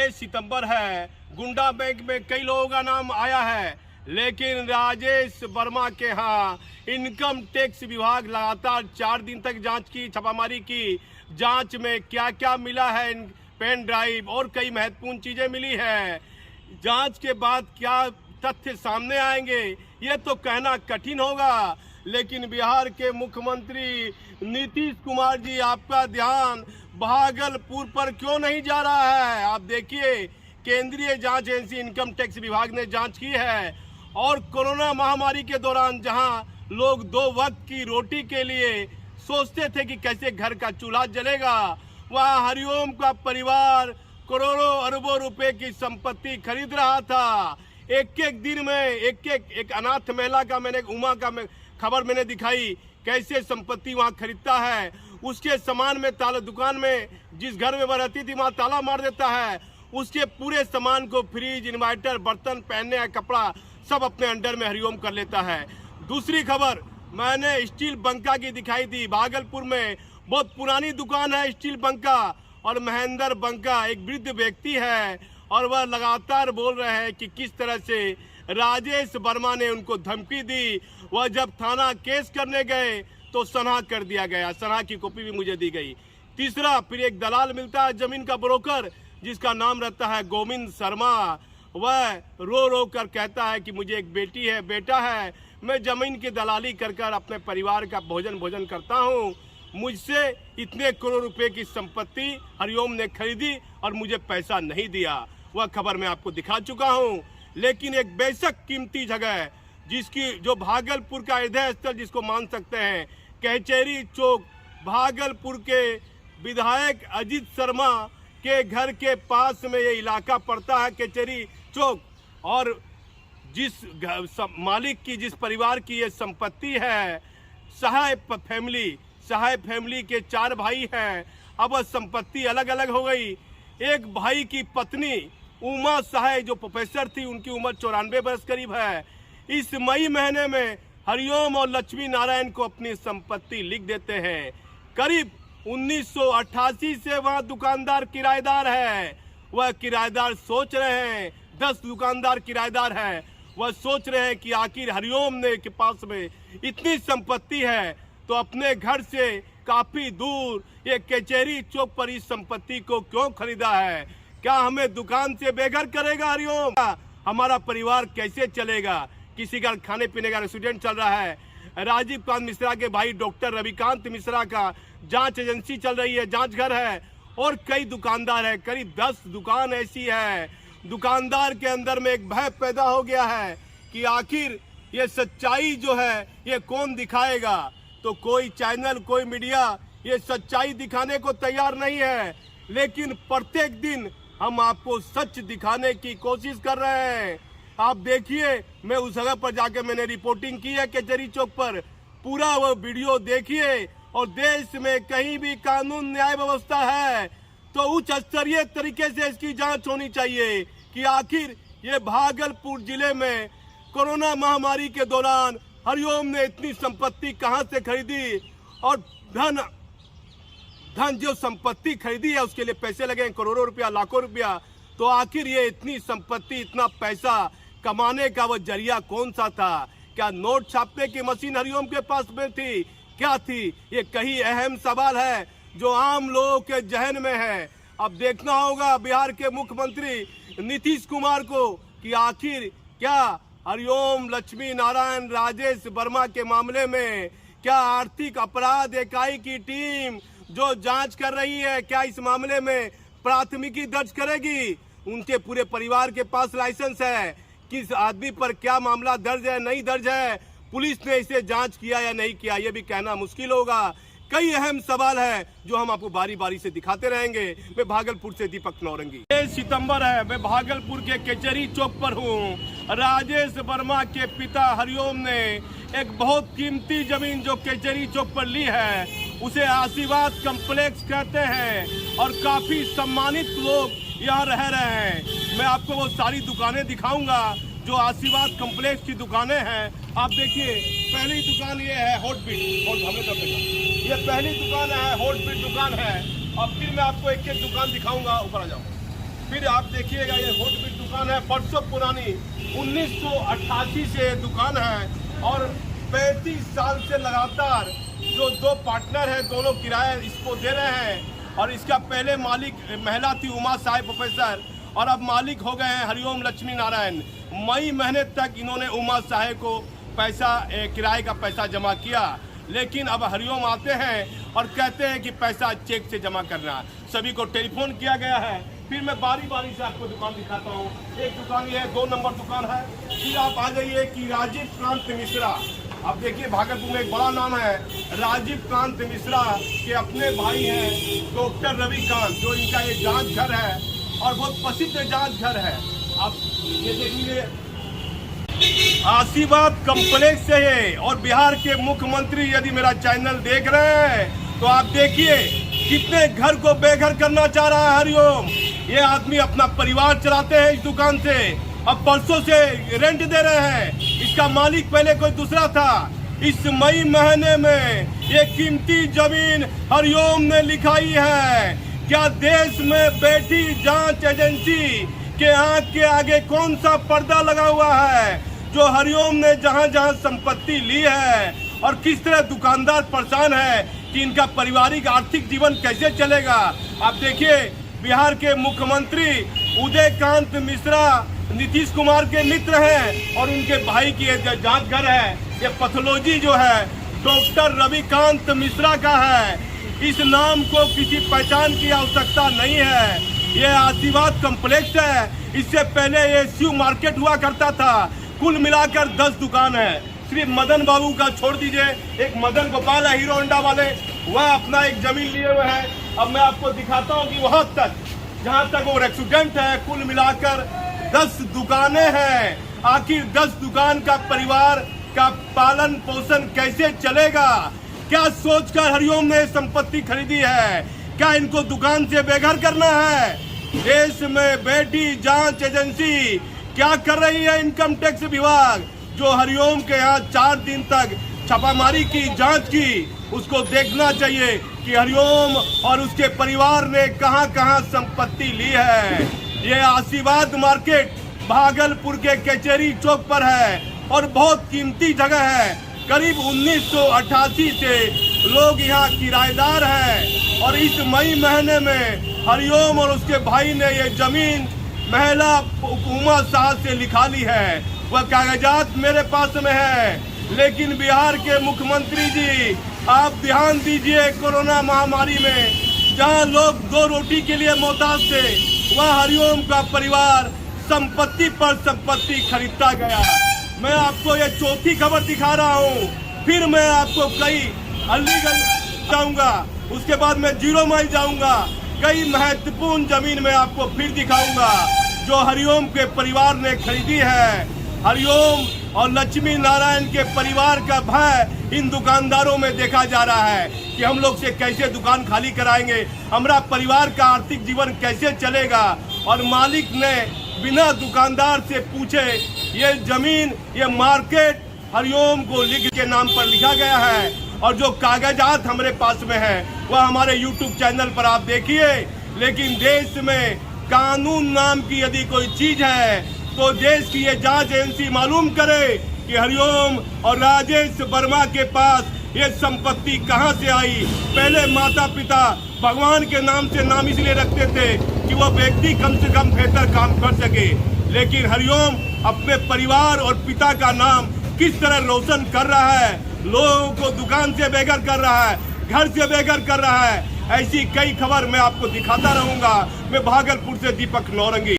6 सितंबर है, गुंडा बैंक में कई लोगों का नाम आया है, लेकिन राजेश वर्मा के यहाँ इनकम टैक्स विभाग लगातार 4 दिन तक जांच की, छापामारी की। जांच में क्या क्या मिला है, पेन ड्राइव और कई महत्वपूर्ण चीजें मिली है। जांच के बाद क्या तथ्य सामने आएंगे ये तो कहना कठिन होगा, लेकिन बिहार के मुख्यमंत्री नीतीश कुमार जी, आपका ध्यान भागलपुर पर क्यों नहीं जा रहा है? आप देखिए, केंद्रीय जांच एजेंसी इनकम टैक्स विभाग ने जांच की है और कोरोना महामारी के दौरान जहां लोग 2 वक्त की रोटी के लिए सोचते थे कि कैसे घर का चूल्हा जलेगा, वहां हरिओम का परिवार करोड़ों अरबों रुपए की संपत्ति खरीद रहा था। एक दिन में एक अनाथ महिला का उमा का खबर मैंने दिखाई, कैसे संपत्ति वहां खरीदता है। उसके सामान में ताला, दुकान में जिस घर में वह रहती थी वहां ताला मार देता है। उसके पूरे सामान को फ्रिज, इन्वर्टर, बर्तन, पहनने का कपड़ा सब अपने अंडर में हरिओम कर लेता है। दूसरी खबर मैंने स्टील बंका की दिखाई थी। भागलपुर में बहुत पुरानी दुकान है स्टील बंका, और महेंद्र बंका एक वृद्ध व्यक्ति है और वह लगातार बोल रहे हैं कि किस तरह से राजेश वर्मा ने उनको धमकी दी। वह जब थाना केस करने गए तो सनहा कर दिया गया, सनहा की कॉपी भी मुझे दी गई। तीसरा, फिर एक दलाल मिलता है, जमीन का ब्रोकर, जिसका नाम रहता है गोविंद शर्मा। वह रो रो कर कहता है कि मुझे एक बेटी है, बेटा है, मैं जमीन की दलाली कर अपने परिवार का भोजन करता हूँ। मुझसे इतने करोड़ रुपए की संपत्ति हरिओम ने खरीदी और मुझे पैसा नहीं दिया। वह खबर मैं आपको दिखा चुका हूँ। लेकिन एक बेशक कीमती जगह जिसकी जो भागलपुर का हृदय स्थल जिसको मान सकते हैं, कचहरी चौक, भागलपुर के विधायक अजीत शर्मा के घर के पास में ये इलाका पड़ता है, कचहरी चौक। और जिस मालिक की, जिस परिवार की ये संपत्ति है, सहाय फैमिली के 4 भाई हैं। अब वह संपत्ति अलग अलग हो गई। एक भाई की पत्नी उमा सहाय जो प्रोफेसर थी, उनकी उम्र 94 वर्ष करीब है। इस मई महीने में हरिओम और लक्ष्मी नारायण को अपनी संपत्ति लिख देते हैं। करीब 1988 से वह दुकानदार किराएदार है। वह किराएदार सोच रहे हैं, 10 दुकानदार किराएदार है, वह सोच रहे हैं कि आखिर हरिओम ने के पास में इतनी संपत्ति है तो अपने घर से काफी दूर ये कचहरी चौक पर इस संपत्ति को क्यों खरीदा है? क्या हमें दुकान से बेघर करेगा हरिओम? हमारा परिवार कैसे चलेगा? किसी का खाने पीने का रेस्टोरेंट चल रहा है। राजीव कांत मिश्रा के भाई डॉक्टर रविकांत मिश्रा का जांच एजेंसी चल रही है, जांच घर है, और कई दुकानदार है, करीब 10 दुकान ऐसी है। दुकानदार के अंदर में एक भय पैदा हो गया है कि आखिर ये सच्चाई जो है ये कौन दिखाएगा? तो कोई चैनल, कोई मीडिया ये सच्चाई दिखाने को तैयार नहीं है, लेकिन प्रत्येक दिन हम आपको सच दिखाने की कोशिश कर रहे हैं। आप देखिए, मैं उस जगह पर जाके मैंने रिपोर्टिंग की है कचहरी चौक पर, पूरा वो वीडियो देखिए। और देश में कहीं भी कानून न्याय व्यवस्था है तो उच्च स्तरीय तरीके से इसकी जांच होनी चाहिए कि आखिर ये भागलपुर जिले में कोरोना महामारी के दौरान हरिओम ने इतनी संपत्ति कहां से खरीदी, और धन जो संपत्ति खरीदी है उसके लिए पैसे लगे करोड़ों रुपया, लाखों रुपया। तो आखिर ये इतनी संपत्ति, इतना पैसा कमाने का वो जरिया कौन सा था? क्या नोट छापने की मशीन हरिओम के पास में थी? क्या थी? ये कई अहम सवाल है जो आम लोगों के जहन में है। अब देखना होगा बिहार के मुख्यमंत्री नीतीश कुमार को कि आखिर क्या हरिओम, लक्ष्मी नारायण, राजेश वर्मा के मामले में क्या आर्थिक अपराध इकाई की टीम जो जांच कर रही है, क्या इस मामले में प्राथमिकी दर्ज करेगी? उनके पूरे परिवार के पास लाइसेंस है, किस आदमी पर क्या मामला दर्ज है, नहीं दर्ज है, पुलिस ने इसे जांच किया या नहीं किया, ये भी कहना मुश्किल होगा। कई अहम सवाल है जो हम आपको बारी बारी से दिखाते रहेंगे। मैं भागलपुर से दीपक नौरंगी। 6 सितंबर है, मैं भागलपुर के कचहरी चौक पर हूँ। राजेश वर्मा के पिता हरिओम ने एक बहुत कीमती जमीन जो कचहरी चौक पर ली है, उसे आशीर्वाद कॉम्प्लेक्स कहते हैं और काफी सम्मानित लोग यहाँ रह रहे हैं। मैं आपको वो सारी दुकानें दिखाऊंगा जो आशीर्वाद कॉम्प्लेक्स की दुकानें हैं। आप देखिए, पहली दुकान ये है हॉटबीट, और हमने कर देगा, ये पहली दुकान है, हॉटबीट दुकान है। और फिर मैं आपको एक एक दुकान दिखाऊंगा। ऊपर आ जाओ। फिर आप देखिएगा ये होटल दुकान है, बरसों पुरानी, 1988 से दुकान है और 35 साल से लगातार जो दो पार्टनर हैं दोनों किराया इसको दे रहे हैं। और इसका पहले मालिक महिला थी उमा साहेब प्रोफेसर, और अब मालिक हो गए हैं हरिओम लक्ष्मी नारायण। मई महीने तक इन्होंने उमा साहेब को पैसा किराए का पैसा जमा किया, लेकिन अब हरिओम आते हैं और कहते हैं कि पैसा चेक से जमा करना। सभी को टेलीफोन किया गया है। फिर मैं बारी बारी से आपको दुकान दिखाता हूँ। एक दुकान ये 2 नंबर दुकान है। फिर आप आ जाइए कि राजीव कांत मिश्रा, आप देखिए भागलपुर में एक बड़ा नाम है। राजीव कांत मिश्रा के अपने भाई हैं डॉक्टर रविकांत, जो इनका ये जांच घर है और बहुत प्रसिद्ध जांच घर है। आप ये देखिए आशीर्वाद कॉम्प्लेक्स से है। और बिहार के मुख्यमंत्री यदि मेरा चैनल देख रहे हैं तो आप देखिए कितने घर को बेघर करना चाह रहा है हरिओम। ये आदमी अपना परिवार चलाते हैं इस दुकान से, अब परसों से रेंट दे रहे हैं। इसका मालिक पहले कोई दूसरा था। इस मई महीने में ये कीमती जमीन हरिओम ने लिखाई है। क्या देश में बैठी जांच एजेंसी के आंख के आगे कौन सा पर्दा लगा हुआ है जो हरिओम ने जहां जहां संपत्ति ली है, और किस तरह दुकानदार परेशान है कि इनका पारिवारिक आर्थिक जीवन कैसे चलेगा। आप देखिए बिहार के मुख्यमंत्री उदयकांत मिश्रा नीतीश कुमार के मित्र हैं और उनके भाई की जांच घर है। ये पैथोलॉजी जो है डॉक्टर रविकांत मिश्रा का है। इस नाम को किसी पहचान की आवश्यकता नहीं है। ये आशीर्वाद कॉम्प्लेक्स है। इससे पहले ये शिव मार्केट हुआ करता था। कुल मिलाकर 10 दुकान है। सिर्फ मदन बाबू का छोड़ दीजिए, एक मदन गोपाल है हीरो होंडा वाले, वह अपना एक जमीन लिए हुए हैं। अब मैं आपको दिखाता हूँ कि वहां तक जहां तक वो रेस्टोरेंट है, कुल मिलाकर 10 दुकानें हैं। आखिर 10 दुकान का परिवार का पालन पोषण कैसे चलेगा? क्या सोचकर हरिओम ने संपत्ति खरीदी है? क्या इनको दुकान से बेघर करना है? देश में बैठी जांच एजेंसी क्या कर रही है? इनकम टैक्स विभाग जो हरिओम के यहाँ 4 दिन तक छापामारी की, जांच की, उसको देखना चाहिए कि हरिओम और उसके परिवार ने कहां कहां संपत्ति ली है। ये आशीर्वाद मार्केट भागलपुर के कचहरी चौक पर है और बहुत कीमती जगह है। करीब 1988 से लोग यहाँ किराएदार हैं और इस मई महीने में हरिओम और उसके भाई ने ये जमीन महिला उमा साहब से लिखा ली है। वह कागजात मेरे पास में है। लेकिन बिहार के मुख्यमंत्री जी, आप ध्यान दीजिए, कोरोना महामारी में जहां लोग 2 रोटी के लिए मोहताज थे, वह हरिओम का परिवार संपत्ति पर संपत्ति खरीदता गया। मैं आपको ये चौथी खबर दिखा रहा हूँ। फिर मैं आपको कई अलीगढ़ जाऊंगा, उसके बाद मैं 0 माइल जाऊंगा। कई महत्वपूर्ण जमीन में आपको फिर दिखाऊंगा जो हरिओम के परिवार ने खरीदी है। हरिओम और लक्ष्मी नारायण के परिवार का भय इन दुकानदारों में देखा जा रहा है कि हम लोग से कैसे दुकान खाली कराएंगे, हमारा परिवार का आर्थिक जीवन कैसे चलेगा। और मालिक ने बिना दुकानदार से पूछे ये जमीन, ये मार्केट हरिओम को लिख के नाम पर लिखा गया है। और जो कागजात हमारे पास में है वह हमारे YouTube चैनल पर आप देखिए। लेकिन देश में कानून नाम की यदि कोई चीज है तो देश की ये जांच एजेंसी मालूम करे कि हरिओम और राजेश वर्मा के पास ये संपत्ति कहां से आई। पहले माता पिता भगवान के नाम से नाम इसलिए रखते थे कि वह व्यक्ति कम से कम बेहतर काम कर सके, लेकिन हरिओम अपने परिवार और पिता का नाम किस तरह रोशन कर रहा है। लोगों को दुकान से बेघर कर रहा है, घर से बेघर कर रहा है। ऐसी कई खबर मैं आपको दिखाता रहूंगा। मैं भागलपुर से दीपक नौरंगी।